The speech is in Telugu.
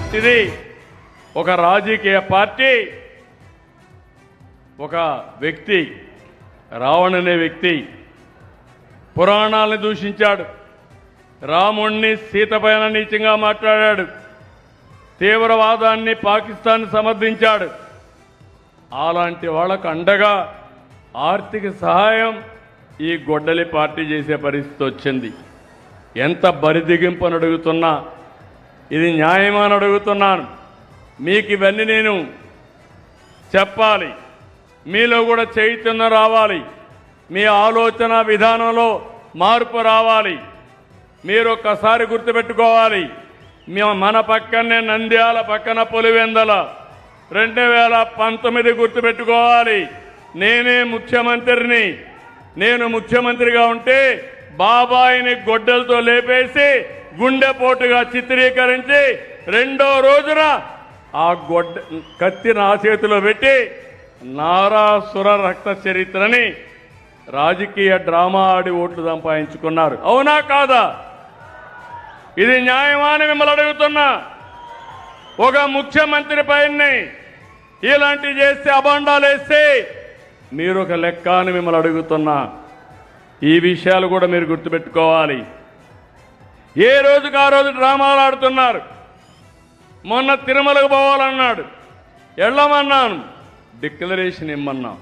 అలాంటిది ఒక రాజకీయ పార్టీ, ఒక వ్యక్తి, రావణ్ అనే వ్యక్తి పురాణాలను దూషించాడు, రాముణ్ణి సీత పైన నీచంగా మాట్లాడాడు, తీవ్రవాదాన్ని పాకిస్తాన్ సమర్థించాడు. అలాంటి వాళ్ళకు అండగా ఆర్థిక సహాయం ఈ గొడ్డలి పార్టీ చేసే పరిస్థితి వచ్చింది. ఎంత బరిదిగింపని అడుగుతున్నా, ఇది న్యాయమని అడుగుతున్నాను. మీకు ఇవన్నీ నేను చెప్పాలి, మీలో కూడా చైతన్యం రావాలి, మీ ఆలోచన విధానంలో మార్పు రావాలి. మీరు ఒక్కసారి గుర్తుపెట్టుకోవాలి, మన పక్కనే నంద్యాల పక్కన పులివెందల 2019 గుర్తుపెట్టుకోవాలి. నేనే ముఖ్యమంత్రిని. నేను ముఖ్యమంత్రిగా ఉంటే బాబాయిని గొడ్డలతో లేపేసి గుండెపోటుగా చిత్రీకరించి రెండో రోజున ఆ కత్తి నా చేతిలో పెట్టి నారాసుర రక్త చరిత్రని రాజకీయ డ్రామా ఆడి ఓట్లు సంపాదించుకున్నారు. అవునా కాదా? ఇది న్యాయమా అని మిమ్మల్ని అడుగుతున్నా. ఒక ముఖ్యమంత్రి పైన ఇలాంటి చేస్తే, అబాండాలు వేస్తే మీరు ఒక లెక్క అని మిమ్మల్ని అడుగుతున్నా. ఈ విషయాలు కూడా మీరు గుర్తుపెట్టుకోవాలి. ఏ రోజుకు ఆ రోజు డ్రామాలు ఆడుతున్నారు. మొన్న తిరుమలకు పోవాలన్నాడు, వెళ్ళమన్నాను, డిక్లరేషన్ ఇమ్మన్నా.